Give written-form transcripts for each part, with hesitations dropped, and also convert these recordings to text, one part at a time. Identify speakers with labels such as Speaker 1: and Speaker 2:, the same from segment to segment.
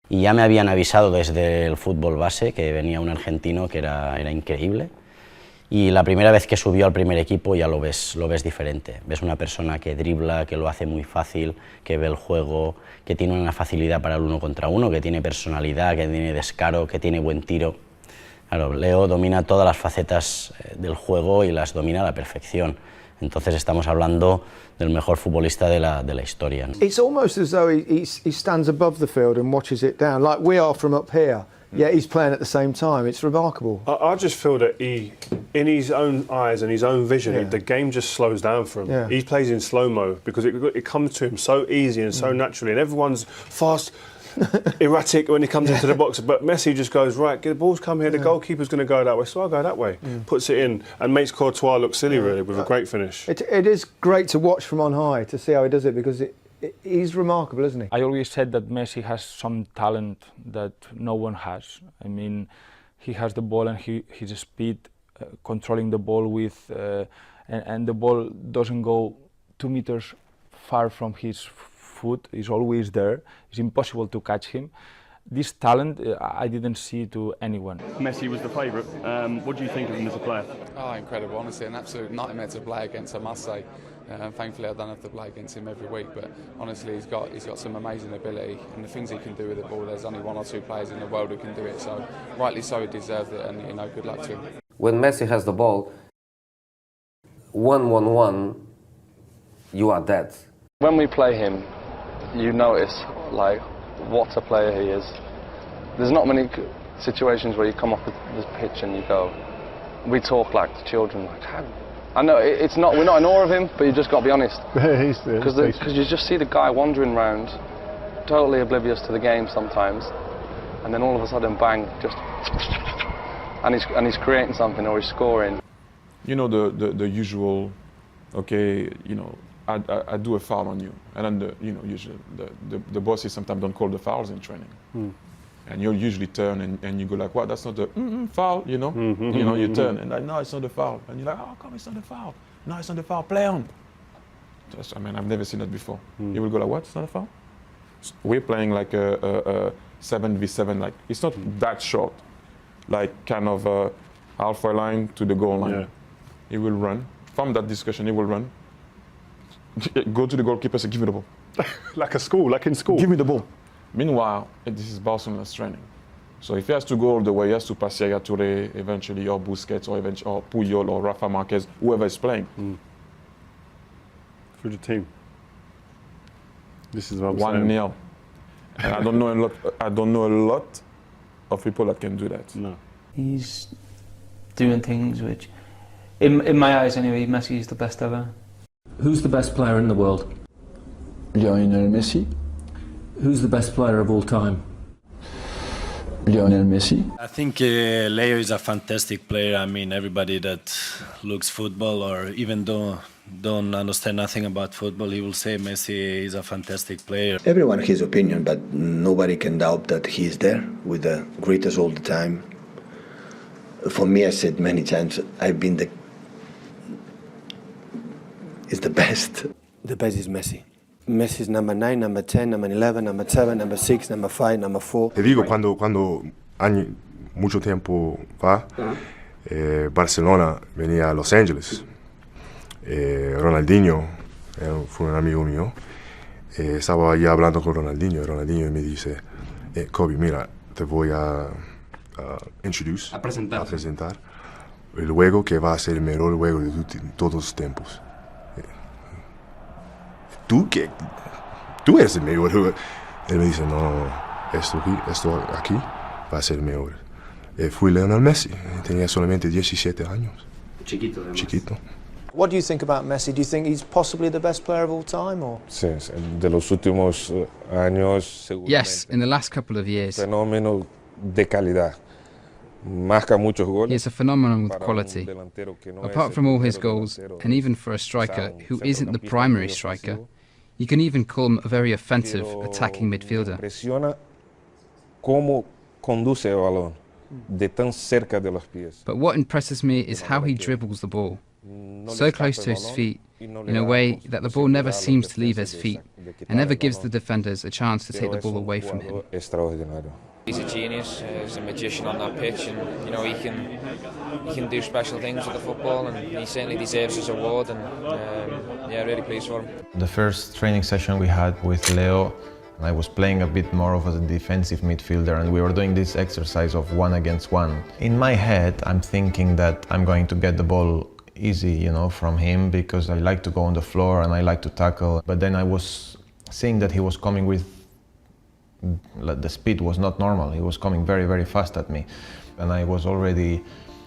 Speaker 1: Y ya me habían avisado desde el fútbol base que venía un argentino que era increíble. Y la primera vez que subió al primer equipo ya lo ves diferente. Ves una persona que dribla, que lo hace muy fácil, que ve el juego, que tiene una facilidad para el 1 contra 1, que tiene personalidad, que tiene descaro, que tiene buen tiro. Claro, Leo domina todas las facetas del juego y las domina a la perfección. Entonces estamos hablando del mejor futbolista de la historia.
Speaker 2: It's almost as though he stands above the field and watches it down, like we are from up here. Yeah, he's playing at the same time. It's remarkable.
Speaker 3: I just feel that in his own eyes and his own vision, the game just slows down for him.
Speaker 2: Yeah.
Speaker 3: He plays in slow-mo because it comes to him so easy and so naturally, and everyone's fast, erratic when he comes into the box. But Messi just goes, right, the ball's come here, the goalkeeper's going to go that way, so I'll go that way. Puts it in and makes Courtois look silly, really, with a great finish.
Speaker 2: It is great to watch from on high, to see how he does it, because he's remarkable, isn't he?
Speaker 4: I always said that Messi has some talent that no one has. I mean, he has the ball and his speed, controlling the ball with, and the ball doesn't go 2 meters far from his foot. He's always there. It's impossible to catch him. This talent, I didn't see to anyone.
Speaker 5: Messi was the favourite. What do you think of him as a player?
Speaker 6: Oh, incredible, honestly, an absolute nightmare to play against, I must say. Thankfully, I don't have to play against him every week, but honestly, he's got some amazing ability, and the things he can do with the ball, there's only 1 or 2 players in the world who can do it, so rightly so he deserved it, and good luck to him.
Speaker 7: When Messi has the ball, 1-1-1, you are dead.
Speaker 8: When we play him, you notice, like, what a player he is. There's not many situations where you come off the pitch and you go, we talk like the children, like, how? I know we're not in awe of him, but you just got to be honest. Because you just see the guy wandering around, totally oblivious to the game sometimes, and then all of a sudden, bang, and he's creating something or he's scoring.
Speaker 9: You know the usual, okay, you know, I do a foul on you, and then usually the bosses sometimes don't call the fouls in training. And you'll usually turn and you go like, what, that's not the foul, you know? You know, you turn and like, no, it's not the foul. And you're like, oh, come, it's not the foul. No, it's not the foul, play on. I mean, I've never seen that before. You will go like, what, it's not a foul? We're playing like a 7v7, like, it's not that short. Like kind of halfway line to the goal line. Yeah. He will run. From that discussion, he will run. Go to the goalkeeper, say, give me the ball.
Speaker 3: Like in school.
Speaker 9: Give me the ball. Meanwhile, this is Barcelona's training. So if he has to go all the way, he has to pass Yaya Touré eventually, or Busquets, or Puyol, or Rafa Marquez, whoever is playing.
Speaker 3: For the team. This is what I'm
Speaker 9: 1-0. And I don't know a lot of people that can do that.
Speaker 5: No.
Speaker 10: He's doing things which, in my eyes anyway, Messi is the best ever.
Speaker 11: Who's the best player in the world?
Speaker 12: Lionel Messi.
Speaker 11: Who's the best player of all time?
Speaker 12: Lionel Messi.
Speaker 13: I think Leo is a fantastic player. I mean, everybody that looks football or even don't understand nothing about football, he will say Messi is a fantastic player.
Speaker 14: Everyone has his opinion, but nobody can doubt that he is there with the greatest all the time. For me, I said many times, is the best.
Speaker 15: The best is Messi. Messi is number 9, number 10, number 11, number 7, number 6, number 5, number 4.
Speaker 16: Te digo, cuando mucho tiempo fa, Barcelona venía a Los Angeles. Ronaldinho fue un amigo mío. Estaba allí hablando con Ronaldinho. Ronaldinho me dice, Kobe, mira, te voy a presentar el juego que va a ser el mejor juego de todos los tiempos. Tú eres el mejor jugador. Él me dice, no, esto aquí va a ser el mejor. Fui Lionel Messi, tenía solamente 17 años.
Speaker 10: Chiquito, además.
Speaker 16: Chiquito.
Speaker 2: What do you think about Messi? Do you think he's possibly the best player of all time? Or?
Speaker 17: Sí, de los últimos años.
Speaker 18: Yes, in the last couple of years.
Speaker 17: Fenómeno de calidad. Marca muchos goles.
Speaker 18: He is a phenomenon with quality. Apart from all his goals, and even for a striker who isn't the primary striker, you can even call him a very offensive attacking midfielder.
Speaker 17: Impresiona cómo conduce el balón de tan cerca de los pies.
Speaker 18: But what impresses me is how he dribbles the ball. so close to his feet, in a way that the ball never seems to leave his feet, and never gives the defenders a chance to take the ball away from him.
Speaker 19: He's a genius, he's a magician on that pitch, and you know he can do special things with the football, and he certainly deserves his award, and yeah, really pleased for him.
Speaker 20: The first training session we had with Leo, I was playing a bit more of a defensive midfielder, and we were doing this exercise of 1 against 1. In my head, I'm thinking that I'm going to get the ball easy, you know, from him, because I like to go on the floor and I like to tackle. But then I was seeing that he was coming with, the speed was not normal. He was coming very, very fast at me. And I was already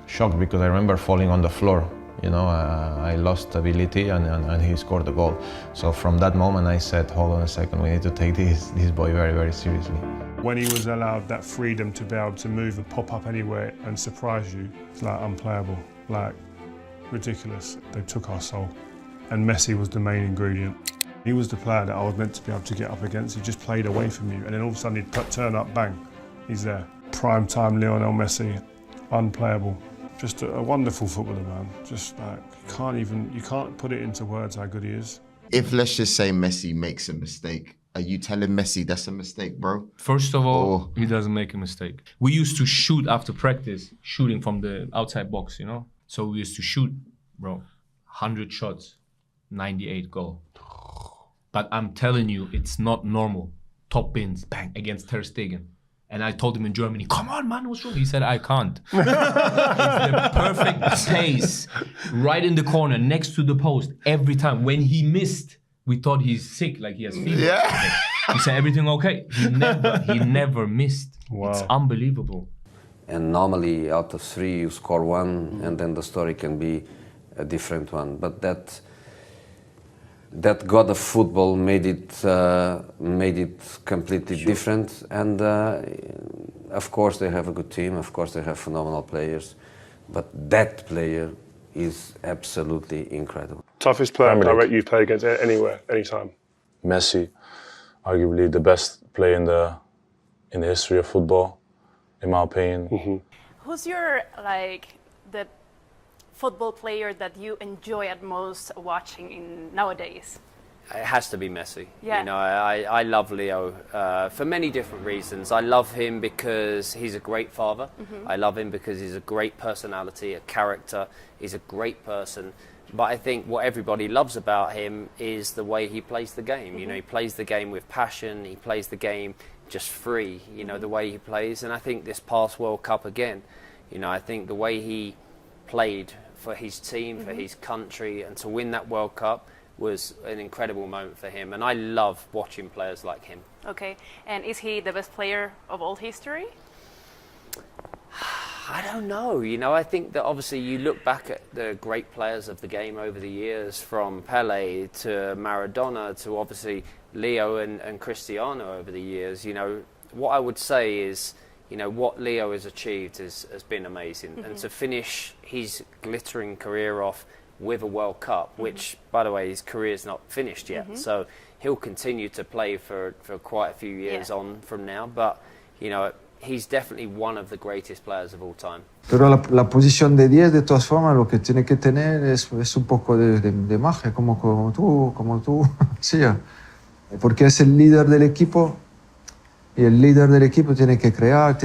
Speaker 20: shocked because I remember falling on the floor. You know, I lost stability and he scored the goal. So from that moment I said, hold on a second, we need to take this boy very, very seriously.
Speaker 3: When he was allowed that freedom to be able to move and pop up anywhere and surprise you, it's like unplayable, like ridiculous. They took our soul. And Messi was the main ingredient. He was the player that I was meant to be able to get up against. He just played away from you, and then all of a sudden he'd turn up, bang, he's there. Prime time Lionel Messi, unplayable. Just a wonderful footballer, man. Just like, you can't put it into words how good he is.
Speaker 21: If, let's just say, Messi makes a mistake, are you telling Messi that's a mistake, bro?
Speaker 22: First of all, he doesn't make a mistake. We used to shoot after practice, shooting from the outside box, you know? So we used to shoot, bro, 100 shots, 98 goal. But I'm telling you, it's not normal. Top bins, bang, against Ter Stegen. And I told him in Germany, come on, man, what's wrong? He said, I can't. It's the perfect pace, right in the corner, next to the post, every time. When he missed, we thought he's sick, like he has fever. Yeah. He said, everything okay? He never missed. Wow. It's unbelievable.
Speaker 7: And normally, out of 3, you score 1, and then the story can be a different one. But that god of football made it completely different. And of course they have a good team, of course they have phenomenal players, but that player is absolutely incredible.
Speaker 3: Toughest player I rate you've played against anywhere, anytime?
Speaker 23: Messi, arguably the best player in the history of football, in my opinion.
Speaker 3: Mm-hmm.
Speaker 24: Who's your, the football player that you enjoy at most watching nowadays?
Speaker 25: It has to be Messi.
Speaker 24: Yeah.
Speaker 25: You know, I love Leo for many different reasons. I love him because he's a great father. Mm-hmm. I love him because he's a great personality, a character. He's a great person. But I think what everybody loves about him is the way he plays the game. Mm-hmm. You know, he plays the game with passion. He plays the game just free, you know, the way he plays. And I think this past World Cup again, you know, I think the way he played for his team, for his country, and to win that World Cup was an incredible moment for him. And I love watching players like him.
Speaker 24: Okay, and is he the best player of all history?
Speaker 25: I don't know, you know, I think that obviously you look back at the great players of the game over the years, from Pele to Maradona to obviously Leo and Cristiano over the years. You know, what I would say is, you know, what Leo has achieved has been amazing. Mm-hmm. And to finish his glittering career off with a World Cup, which, by the way, his career's not finished yet. So he'll continue to play for quite a few years on from now. But, you know, he's definitely one of the greatest players of all time.
Speaker 2: Pero la posición de 10, de todas formas, lo que tiene que tener es un poco de magia, como tú, sí, porque es el líder del equipo. Y el líder del equipo tiene que crear,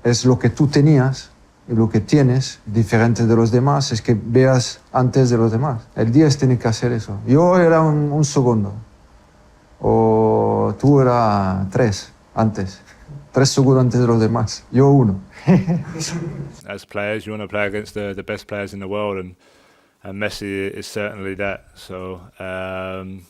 Speaker 2: es lo que tú tenías y lo que tienes, diferente de los demás, es que veas antes de los demás. El 10 tiene que hacer eso. Yo era un segundo, o tú eras 3 antes. 3 segundos antes de los demás, yo 1.
Speaker 26: As players, you want to play against the best players in the world, and Messi is certainly that. So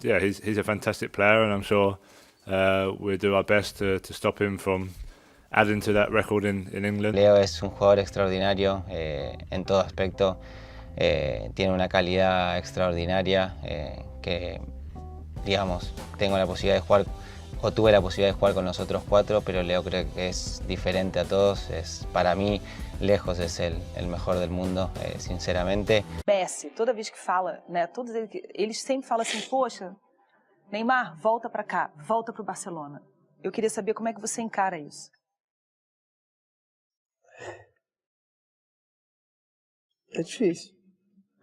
Speaker 26: yeah, he's a fantastic player, and I'm sure we'll do our best to stop him from adding to that record in England.
Speaker 27: Leo es un jugador extraordinario en todo aspecto. Tiene una calidad extraordinaria que, digamos, tengo la posibilidad de jugar, o tuve la posibilidad de jugar con los otros 4, pero Leo creo que es diferente a todos. Para mí, lejos es el mejor del mundo, sinceramente.
Speaker 28: Messi, toda vez que fala, né, todos eles sempre falam assim, poxa, Neymar, volta para cá, volta para o Barcelona. Eu queria saber como é que você encara isso.
Speaker 15: É difícil.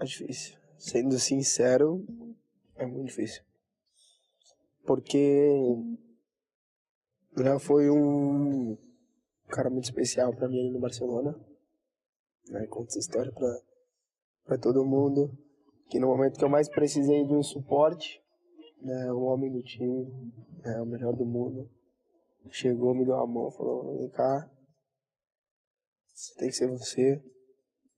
Speaker 1: É difícil. Sendo sincero, é muito difícil. Porque Léo foi um cara muito especial para mim ali no Barcelona. Né? Conta essa história para todo mundo. Que no momento que eu mais precisei de um suporte, né, o homem do time, né, o melhor do mundo, chegou, me deu a mão, falou: vem cá, você tem que ser você,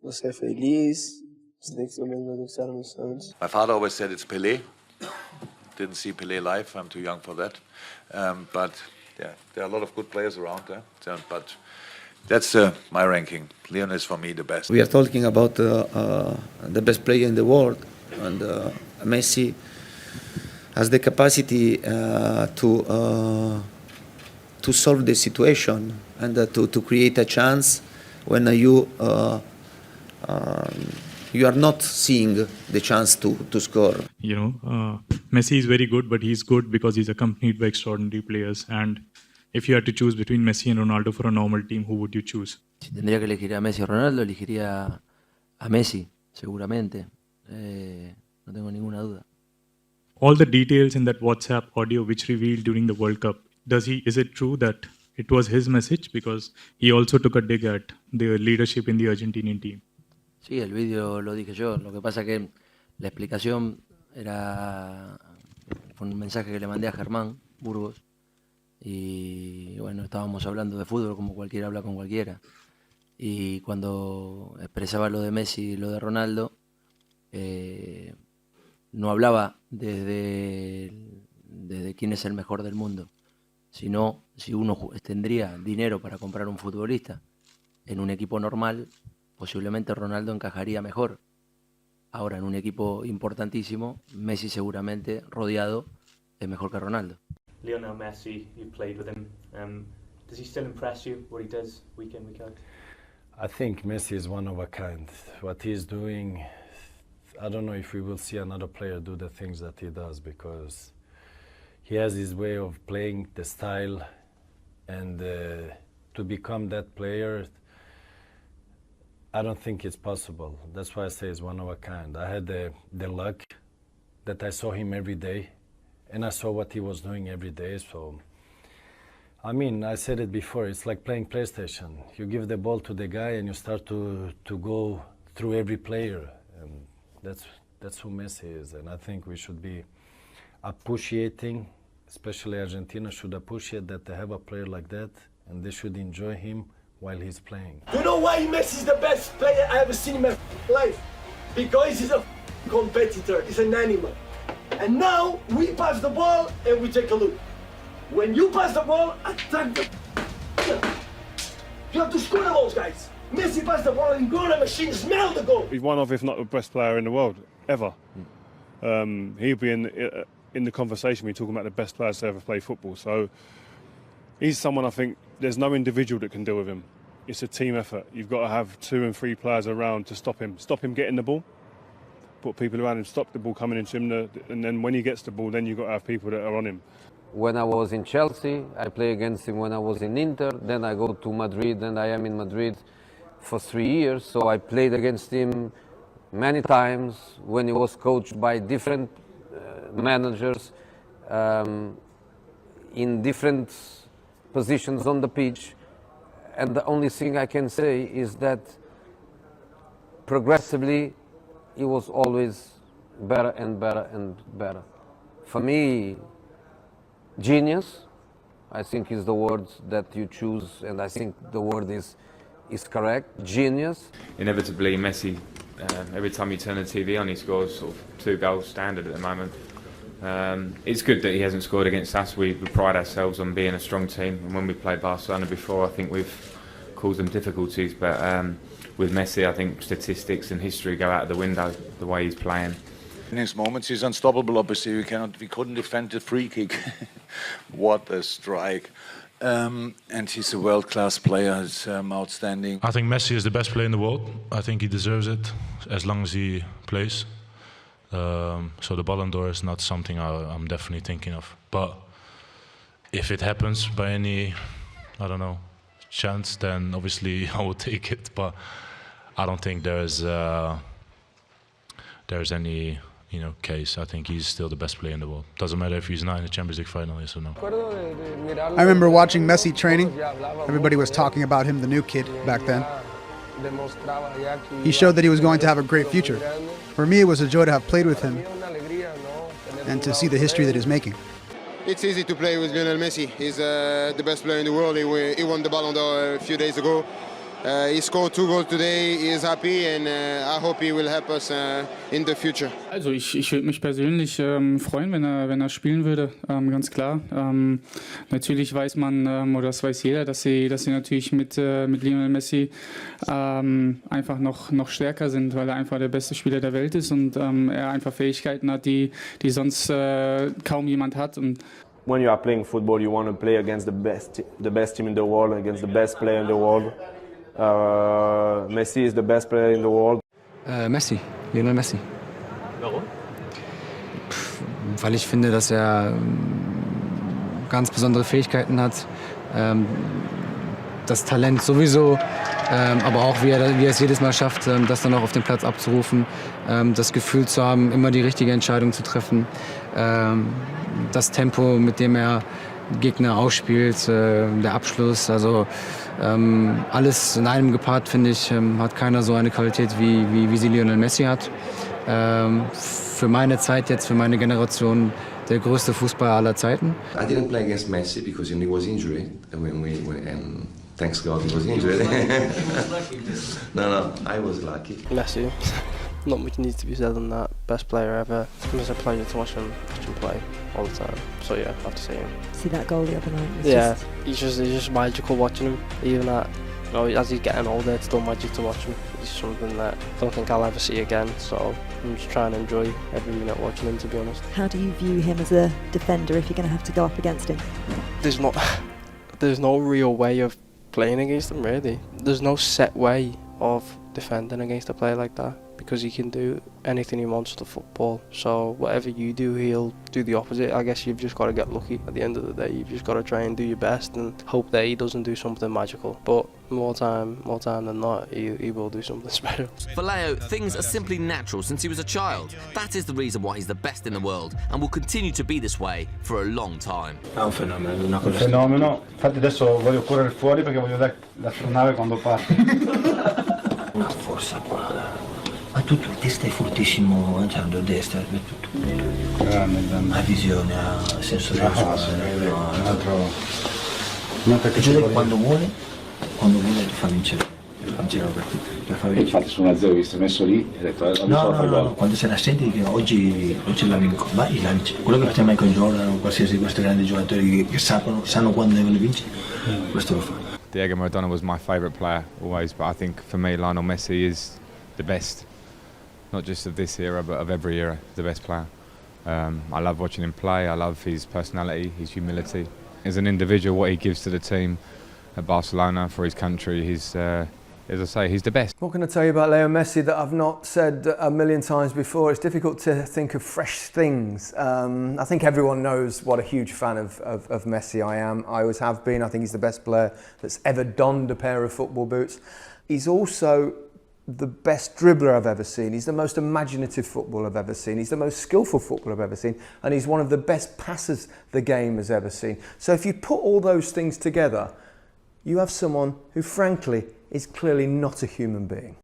Speaker 1: você é feliz, você tem que ser o mesmo que você era no Santos.
Speaker 4: My father always said it's Pelé. Didn't see Pelé live, I'm too young for that. But yeah, there are a lot of good players around there. But that's my ranking. Lionel is for me the best.
Speaker 5: We are talking about the best player in the world, and Messi has the capacity to solve the situation and to create a chance when you are not seeing the chance to score.
Speaker 6: You know, Messi is very good, but he's good because he's accompanied by extraordinary players. And if you had to choose between Messi and Ronaldo for a normal team, who would you choose?
Speaker 8: Si tendría que elegir a Messi o Ronaldo, elegiría a Messi, seguramente. No tengo ninguna duda.
Speaker 6: All the details in that WhatsApp audio which revealed during the World Cup, is it true that it was his message? Because he also took a dig at the leadership in the Argentinian team.
Speaker 8: Sí, el vídeo lo dije yo. Lo que pasa que la explicación fue un mensaje que le mandé a Germán Burgos. Y bueno, estábamos hablando de fútbol como cualquiera habla con cualquiera. Y cuando expresaba lo de Messi y lo de Ronaldo, no hablaba desde quién es el mejor del mundo, sino si uno tendría dinero para comprar un futbolista en un equipo normal, posiblemente Ronaldo encajaría mejor. Ahora, en un equipo importantísimo, Messi seguramente, rodeado, es mejor que Ronaldo.
Speaker 10: Lionel Messi, you played with him. Does he still impress you, what he does week in, week out?
Speaker 13: I think Messi is one of a kind. What he's doing, I don't know if we will see another player do the things that he does, because he has his way of playing, the style, and to become that player, I don't think it's possible. That's why I say he's one of a kind. I had the luck that I saw him every day, and I saw what he was doing every day. So, I mean, I said it before, it's like playing PlayStation. You give the ball to the guy and you start to go through every player. And that's who Messi is. And I think we should be appreciating, especially Argentina should appreciate that they have a player like that, and they should enjoy him while he's playing.
Speaker 1: You know why Messi is the best player I ever seen in my life? Because he's a competitor, he's an animal. And now we pass the ball and we take a look. When you pass the ball, attack the. You have to score those guys. Messi passed the ball and go on a machine, smell the goal.
Speaker 3: He's one of, if not the best player in the world ever. He'll be in the conversation. We're talking about the best players to ever play football. So he's someone I think there's no individual that can deal with him. It's a team effort. You've got to have 2 and 3 players around to stop him getting the ball. Put people around him, stop the ball coming into him, and then when he gets the ball, then you've got to have people that are on him.
Speaker 7: When I was in Chelsea, I played against him when I was in Inter, then I go to Madrid, and I am in Madrid for 3 years, so I played against him many times when he was coached by different managers in different positions on the pitch, and the only thing I can say is that progressively he was always better and better and better. For me, genius, I think is the word that you choose, and I think the word is correct, genius.
Speaker 9: Inevitably, Messi, every time you turn the TV on, he scores sort of 2 goals standard at the moment. It's good that he hasn't scored against us. We pride ourselves on being a strong team, and when we played Barcelona before, I think we've caused them difficulties, but with Messi, I think statistics and history go out of the window, the way he's playing.
Speaker 4: In his moments, he's unstoppable. Obviously, we couldn't defend the free kick. What a strike! And he's a world-class player. He's outstanding.
Speaker 11: I think Messi is the best player in the world. I think he deserves it as long as he plays. So the Ballon d'Or is not something I'm definitely thinking of. But if it happens by any, I don't know, chance, then obviously I will take it. But I don't think there's there's any case. I think he's still the best player in the world. Doesn't matter if he's not in the Champions League final, yes or no.
Speaker 12: I remember watching Messi training. Everybody was talking about him, the new kid, back then. He showed that he was going to have a great future. For me, it was a joy to have played with him and to see the history that he's making.
Speaker 14: It's easy to play with Lionel Messi. He's the best player in the world. He won the Ballon d'Or a few days ago. He scored 2 goals today. He is happy, and I hope he will help us in the future.
Speaker 16: Also ich würde mich persönlich freuen, wenn er spielen würde, ganz klar. Natürlich weiß man oder das weiß jeder, dass sie natürlich mit Lionel Messi einfach noch stärker sind, weil er einfach der beste Spieler der Welt ist und er einfach Fähigkeiten hat, die sonst kaum jemand hat. Und
Speaker 17: when you are playing football, you want to play against the best team in the world, against the best player in the world. Messi is the best player in the world.
Speaker 18: Messi, Lionel Messi.
Speaker 17: Warum?
Speaker 18: Weil ich finde, dass er ganz besondere Fähigkeiten hat. Das Talent sowieso, aber auch wie er es jedes Mal schafft, das dann auch auf dem Platz abzurufen. Das Gefühl zu haben, immer die richtige Entscheidung zu treffen. Das Tempo, mit dem er Gegner ausspielt, der Abschluss, also alles in einem gepaart, finde ich, hat keiner so eine Qualität wie sie Lionel Messi hat. Für meine Zeit jetzt, für meine Generation, der größte Fußballer aller Zeiten.
Speaker 19: I didn't play against Messi because he was injured and thanks God he was injured. No, I was lucky.
Speaker 20: Messi. Not much needs to be said on that. Best player ever. It was a pleasure to watch him play all the time. So yeah, I have to say him.
Speaker 21: See that goal the other night?
Speaker 20: He's just magical watching him. Even at, as he's getting older, it's still magic to watch him. He's something that I don't think I'll ever see again. So I'm just trying to enjoy every minute watching him, to be honest.
Speaker 21: How do you view him as a defender if you're going to have to go up against him?
Speaker 20: There's no real way of playing against him, really. There's no set way of defending against a player like that, because he can do anything he wants to football. So whatever you do, he'll do the opposite. I guess you've just got to get lucky at the end of the day. You've just got to try and do your best and hope that he doesn't do something magical. But more time than not, he will do something special.
Speaker 29: For Leo, things are simply natural since he was a child. That is the reason why he's the best in the world and will continue to be this way for a long time.
Speaker 19: È un fenomeno, una
Speaker 30: cosa. Un fenomeno. Infatti adesso voglio correre fuori perché voglio vedere l'astronave quando parte.
Speaker 19: Una forza qua. Ma tu testa è fortissimo, cioè destra, tutto. Ha visione, ha senso della squadra. Quando vuole ti fa vincere.
Speaker 31: Infatti su 1-0 vi sei messo lì e hai detto
Speaker 19: no, quando se la senti che oggi la vinco, vai e la vinci. Quello che faceva Michael Jordan o qualsiasi questi grandi giocatori che sanno quando devono vincere, questo lo fa.
Speaker 9: Diego Maradona was my favourite player always, but I think for me Lionel Messi is the best, not just of this era but of every era, the best player. I love watching him play, I love his personality, his humility. As an individual, what he gives to the team at Barcelona for his country, as I say, he's the best.
Speaker 32: What can I tell you about Leo Messi that I've not said a million times before? It's difficult to think of fresh things. I think everyone knows what a huge fan of Messi I am. I always have been. I think he's the best player that's ever donned a pair of football boots. He's also the best dribbler I've ever seen. He's the most imaginative footballer I've ever seen. He's the most skillful footballer I've ever seen. And he's one of the best passers the game has ever seen. So if you put all those things together, you have someone who, frankly, is clearly not a human being.